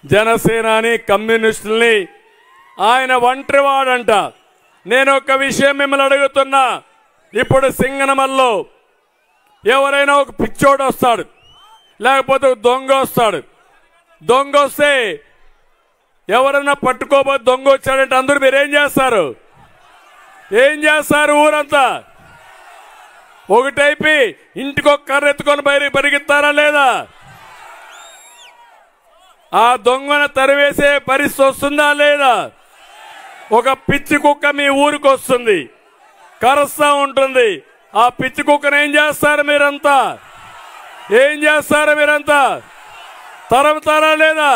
జనసేనాని కమ్యూనిస్టుల్ని ఆయన ఒంటరివాడంట. నేను ఒక విషయం మిమ్మల్ని అడుగుతున్నా. ఇప్పుడు సింగనమల్లో ఎవరైనా ఒక పిచ్చోడు వస్తాడు, లేకపోతే ఒక దొంగ వస్తాడు. దొంగ వస్తే ఎవరైనా పట్టుకోబోతే దొంగ వచ్చాడంటే అందరూ మీరేం చేస్తారు? ఏం చేస్తారు? ఊరంతా ఒకటైపి ఇంటికి ఒక కర్ర ఎత్తుకొని పరిగెత్తారా లేదా? ఆ దొంగను తరివేసే పరిస్థితి వస్తుందా లేదా? ఒక పిచ్చి కుక్క మీ ఊరికి వస్తుంది, కరుస్తా ఉంటుంది. ఆ పిచ్చి కుక్కను ఏం చేస్తారు మీరంతా? ఏం చేస్తారు మీరంతా? తరుముతారా లేదా?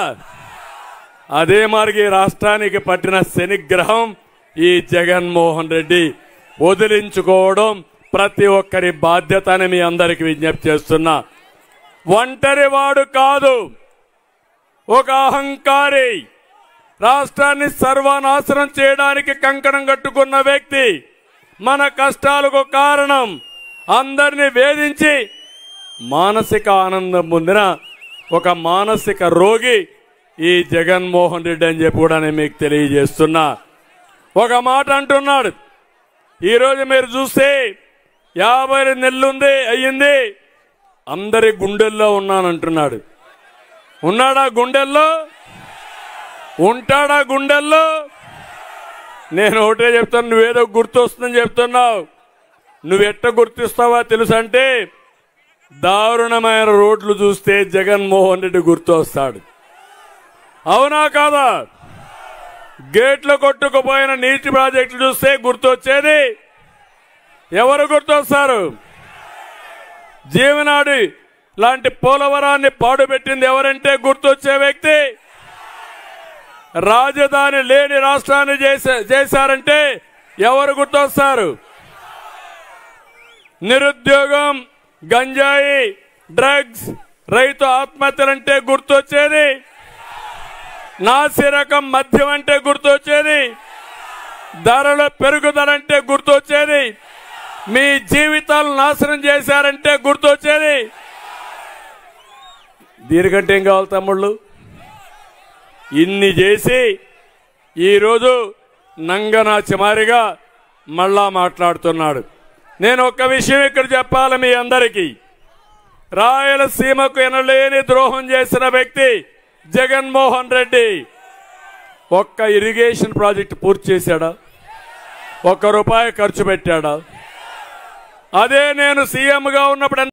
అదే మార్గీ రాష్ట్రానికి పట్టిన శనిగ్రహం ఈ జగన్మోహన్ రెడ్డి వదిలించుకోవడం ప్రతి ఒక్కరి బాధ్యత అని మీ అందరికి విజ్ఞప్తి చేస్తున్నా. ఒంటరి వాడు కాదు, ఒక అహంకారి, రాష్ట్రాన్ని సర్వనాశనం చేయడానికి కంకణం కట్టుకున్న వ్యక్తి, మన కష్టాలకు కారణం, అందరినీ వేధించి మానసిక ఆనందం పొందిన ఒక మానసిక రోగి ఈ జగన్మోహన్ రెడ్డి అని చెప్పి కూడా నేను మీకు తెలియజేస్తున్నా. ఒక మాట అంటున్నాడు, ఈరోజు మీరు చూస్తే 50 నెలలు అయ్యింది, అందరి గుండెల్లో ఉన్నానంటున్నాడు. ఉన్నాడా గుండెల్లో? ఉంటాడా గుండెల్లో? నేను ఒకటే చెప్తాను, నువ్వేదో గుర్తొస్తుందని చెప్తున్నావు. నువ్వెట్ట గుర్తిస్తావా తెలుసంటే, దారుణమైన రోడ్లు చూస్తే జగన్మోహన్ రెడ్డి గుర్తొస్తాడు. అవునా కాదా? గేట్లు కొట్టుకుపోయిన నీటి ప్రాజెక్టులు చూస్తే గుర్తొచ్చేది ఎవరు? గుర్తొస్తారు? జీవనాడి లాంటి పోలవరాన్ని పాడుపెట్టింది ఎవరంటే గుర్తొచ్చే వ్యక్తి. రాజధాని లేని రాష్ట్రాన్ని చేశారంటే ఎవరు గుర్తొస్తారు? నిరుద్యోగం, గంజాయి, డ్రగ్స్, రైతు ఆత్మహత్యలంటే గుర్తొచ్చేది. నాసిరకం మద్యం అంటే గుర్తొచ్చేది. ధరల పెరుగుదలంటే గుర్తొచ్చేది. మీ జీవితాలు నాశనం చేశారంటే గుర్తొచ్చేది. దీనికంటే ఏం కావాలి తమ్ముళ్ళు? ఇన్ని చేసి ఈరోజు నంగనాచిమారిగా మళ్ళా మాట్లాడుతున్నాడు. నేను ఒక్క విషయం ఇక్కడ చెప్పాలి మీ అందరికీ. రాయలసీమకు ఎనలేని ద్రోహం చేసిన వ్యక్తి జగన్మోహన్ రెడ్డి. ఒక్క ఇరిగేషన్ ప్రాజెక్టు పూర్తి చేశాడా? ₹1 ఖర్చు పెట్టాడా? అదే నేను సీఎంగా ఉన్నప్పుడు